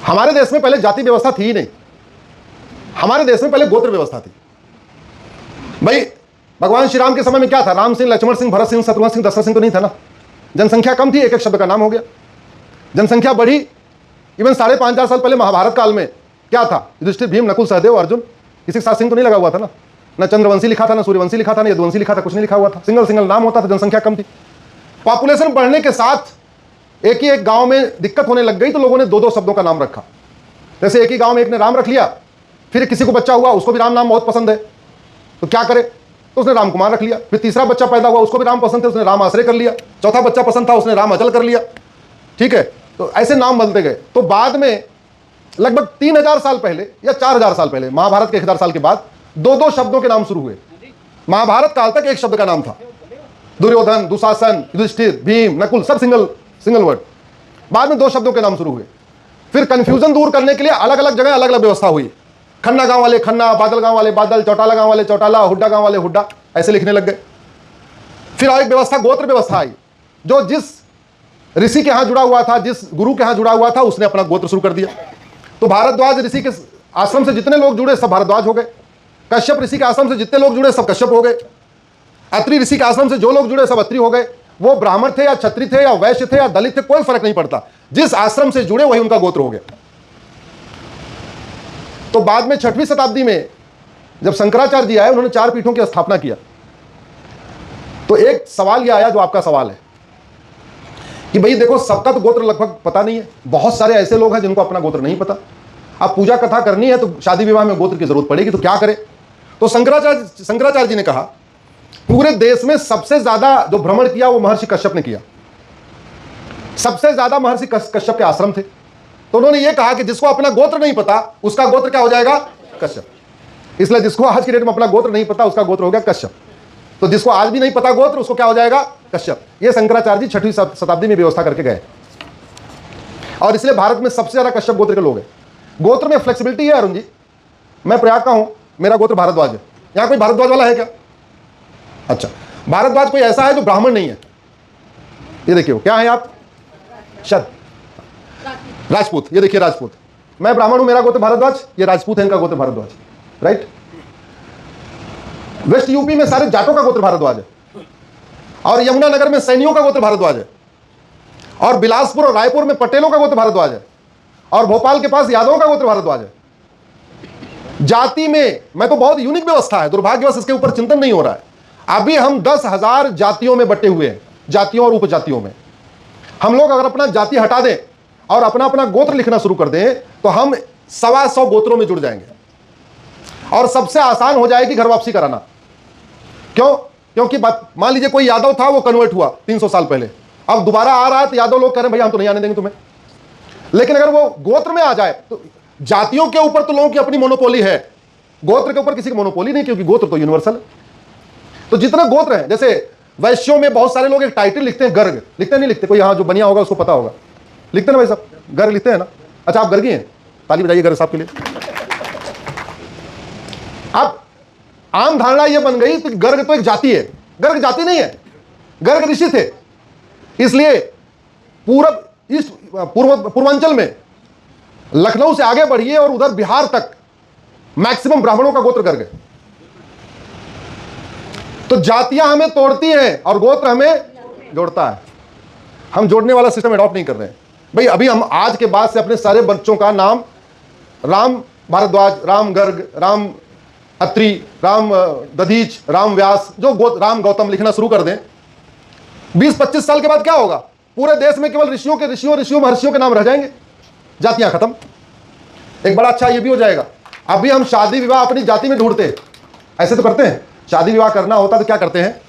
हमारे देश में पहले जाति व्यवस्था थी ही नहीं, हमारे देश में पहले गोत्र व्यवस्था थी। भाई भगवान श्री राम के समय में क्या था? राम सिंह, लक्ष्मण सिंह, भरत सिंह, शत्रुघ्न सिंह, दशरथ सिंह तो नहीं था ना। जनसंख्या कम थी, एक एक शब्द का नाम हो गया। जनसंख्या बढ़ी। इवन 5,500 साल पहले महाभारत काल में क्या था? युधिष्ठिर, भीम, नकुल, सहदेव, अर्जुन, किसी के साथ सिंह तो नहीं लगा हुआ था ना। न चंद्रवंशी लिखा था, न सूर्यवंशी लिखा था, न यदुवंशी लिखा था, कुछ नहीं लिखा हुआ था। सिंगल सिंगल नाम होता था। जनसंख्या कम थी। पॉपुलेशन बढ़ने के साथ एक ही एक गांव में दिक्कत होने लग गई, तो लोगों ने दो दो शब्दों का नाम रखा। जैसे एक ही गांव में एक ने राम रख लिया, फिर किसी को बच्चा हुआ, उसको भी राम नाम बहुत पसंद है, तो क्या करे? तो उसने राम कुमार रख लिया। फिर तीसरा बच्चा पैदा हुआ, उसको भी राम पसंद है, उसने राम आश्रय कर लिया। चौथा बच्चा पसंद था, उसने राम अचल कर लिया। ठीक है, तो ऐसे नाम बदलते गए। तो बाद में लगभग 3,000 साल पहले या 4,000 साल पहले, महाभारत के 1,000 साल के बाद दो दो शब्दों के नाम शुरू हुए। महाभारत काल तक एक शब्द का नाम था। दुर्योधन, दुशासन, युधिष्ठिर, भीम, नकुल, सब सिंगल वर्ड। बाद में दो शब्दों के नाम शुरू हुए। फिर कंफ्यूजन दूर करने के लिए अलग अलग जगह अलग अलग व्यवस्था हुई। खन्ना गांव वाले खन्ना, बादल गांव वाले बादल, चौटाला गांव वाले चौटाला, हुड्डा गांव वाले हुड्डा, ऐसे लिखने लग गए। फिर एक व्यवस्था, गोत्र व्यवस्था आई, जो जिस ऋषि के यहां जुड़ा हुआ था, जिस गुरु के यहां जुड़ा हुआ था, उसने अपना गोत्र शुरू कर दिया। तो भारद्वाज ऋषि के आश्रम से जितने लोग जुड़े सब भारद्वाज हो गए। कश्यप ऋषि के आश्रम से जितने लोग जुड़े सब कश्यप हो गए। अत्रि ऋषि के आश्रम से जो लोग जुड़े सब अत्रि हो गए। वो ब्राह्मण थे या क्षत्रिय थे या वैश्य थे या दलित थे, कोई फर्क नहीं पड़ता, जिस आश्रम से जुड़े वही उनका गोत्र हो गया। तो बाद में 6वीं शताब्दी में जब शंकराचार्य जी आए, उन्होंने 4 पीठों की स्थापना किया। तो एक सवाल यह आया जो आपका सवाल है कि भाई देखो, सबका तो गोत्र लगभग पता नहीं है। बहुत सारे ऐसे लोग हैं जिनको अपना गोत्र नहीं पता। अब पूजा कथा करनी है तो शादी विवाह में गोत्र की जरूरत पड़ेगी, तो क्या करें? तो शंकराचार्य जी ने कहा, पूरे देश में सबसे ज्यादा जो भ्रमण किया वो महर्षि कश्यप ने किया। सबसे ज्यादा महर्षि कश्यप के आश्रम थे। तो उन्होंने ये कहा कि जिसको अपना गोत्र नहीं पता उसका गोत्र क्या हो जाएगा? कश्यप। इसलिए जिसको आज की डेट में अपना गोत्र नहीं पता उसका गोत्र हो गया कश्यप। तो जिसको आज भी नहीं पता गोत्र, उसको क्या हो जाएगा? कश्यप। ये शंकराचार्य जी 6वीं शताब्दी में व्यवस्था करके गए, और इसलिए भारत में सबसे ज्यादा कश्यप गोत्र के लोग हैं। गोत्र में फ्लेक्सिबिलिटी है अरुण जी। मैं प्रयाग का हूं, मेरा गोत्र भारद्वाज है। यहां कोई भारद्वाज वाला है क्या? अच्छा, भारद्वाज कोई ऐसा है जो ब्राह्मण नहीं है? ये देखिए, क्या है आप? राजपूत। ये देखिए राजपूत। मैं ब्राह्मण हूं, मेरा गोत्र भारद्वाज। ये राजपूत है, इनका गोत्र भारद्वाज। राइट। वेस्ट यूपी में सारे जाटों का गोत्र भारद्वाज है, और यमुनानगर में सैनियों का गोत्र भारद्वाज है, और बिलासपुर और रायपुर में पटेलों का गोत्र भारद्वाज है, और भोपाल के पास यादवों का गोत्र भारद्वाज है। जाति में मैं तो बहुत यूनिक व्यवस्था है, दुर्भाग्यवश इसके ऊपर चिंतन नहीं हो रहा है। अभी हम 10,000 जातियों में बटे हुए हैं, जातियों और उपजातियों में। हम लोग अगर अपना जाति हटा दें और अपना अपना गोत्र लिखना शुरू कर दें तो हम 125 गोत्रों में जुड़ जाएंगे, और सबसे आसान हो जाएगी घर वापसी कराना। क्यों? क्योंकि मान लीजिए कोई यादव था, वो कन्वर्ट हुआ 300 साल पहले, अब दोबारा आ रहा है, तो यादव लोग कह रहे हैं भैया हम तो नहीं आने देंगे तुम्हें। लेकिन अगर वो गोत्र में आ जाए तो जातियों के ऊपर तो लोगों की अपनी मोनोपोली है, गोत्र के ऊपर किसी की मोनोपोली नहीं, क्योंकि गोत्र तो यूनिवर्सल है। तो जितने गोत्र हैं, जैसे वैश्यों में बहुत सारे लोग एक टाइटल लिखते हैं, गर्ग। लिखते नहीं लिखते? कोई यहाँ जो बनिया होगा उसको पता होगा, लिखते ना भाई साहब? गर्ग लिखते हैं ना? अच्छा, आप गर्गी हैं? ताली बजाइए गर्ग साहब के लिए। अब आम धारणा यह बन गई कि गर्ग तो एक जाति है। गर्ग जाति नहीं है, गर्ग ऋषि थे। इसलिए पूर्वांचल में लखनऊ से आगे बढ़िए और उधर बिहार तक मैक्सिमम ब्राह्मणों का गोत्र गर्ग है। तो जातियां हमें तोड़ती हैं और गोत्र हमें जोड़ता है। हम जोड़ने वाला सिस्टम एडॉप्ट नहीं कर रहे हैं भाई। अभी हम आज के बाद से अपने सारे बच्चों का नाम राम भारद्वाज, राम गर्ग, राम अत्रि, राम दधीच, राम व्यास, राम गौतम लिखना शुरू कर दें। 20-25 साल के बाद क्या होगा? पूरे देश में केवल ऋषियों महर्षियों के नाम रह जाएंगे, जातियां खत्म। एक बड़ा अच्छा ये भी हो जाएगा, अभी हम शादी विवाह अपनी जाति में ढूंढते हैं, ऐसे तो करते हैं। शादी विवाह करना होता तो क्या करते हैं?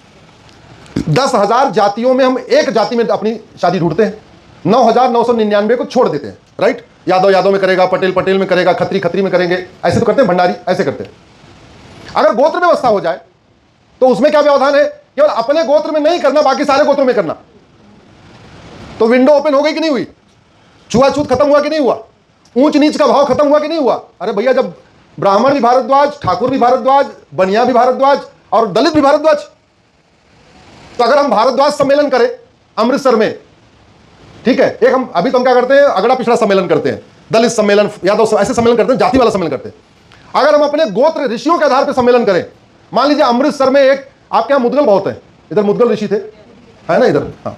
10,000 जातियों में हम एक जाति में अपनी शादी ढूंढते हैं, 9,999 को छोड़ देते हैं। राइट। यादव में करेगा, पटेल में करेगा, खत्री में करेंगे, ऐसे तो करते हैं। भंडारी ऐसे करते हैं। अगर गोत्र व्यवस्था हो जाए तो उसमें क्या व्यवधान है? केवल अपने गोत्र में नहीं करना, बाकी सारे गोत्रों में करना। तो विंडो ओपन हो गई कि नहीं हुई? छुआछूत खत्म हुआ कि नहीं हुआ? ऊंच नीच का भाव खत्म हुआ कि नहीं हुआ? अरे भैया, जब ब्राह्मण भी भारद्वाज, ठाकुर भी भारद्वाज, बनिया भी भारद्वाज और दलित भी भारद्वाज, तो अगर हम भारद्वाज सम्मेलन करें अमृतसर में, ठीक है, एक हम अभी तो हम क्या करते हैं, अगड़ा पिछड़ा सम्मेलन करते हैं। दलित सम्मेलन, यादव, ऐसे सम्मेलन करते हैं, जाति वाला सम्मेलन करते हैं। अगर हम अपने गोत्र ऋषियों के आधार पर सम्मेलन करें, मान लीजिए अमृतसर में एक, आपके यहां मुदगल बहुत है, इधर मुदगल ऋषि थे, है ना इधर, हाँ,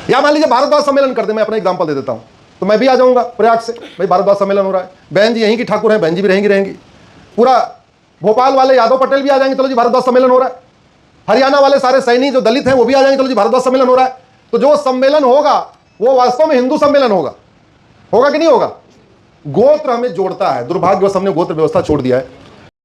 या मान लीजिए भारतवाद सम्मेलन करते, मैं अपना एग्जांपल दे देता हूं, तो मैं भी आ जाऊंगा प्रयाग से, भाई भारतवाद सम्मेलन हो रहा है, बहन जी यहीं की ठाकुर है, बहन जी भी रहेंगी, पूरा भोपाल वाले यादव पटेल भी आ जाएंगे, चलो जी भारतवाद सम्मेलन हो रहा है, हरियाणा वाले सारे सैनी जो दलित हैं वो भी आ जाएंगे, चलो जी भारतवाद सम्मेलन हो रहा है। तो जो सम्मेलन होगा वो वास्तव में हिंदू सम्मेलन होगा कि नहीं होगा? गोत्र हमें जोड़ता है, दुर्भाग्यवश हमने गोत्र व्यवस्था छोड़ दिया है।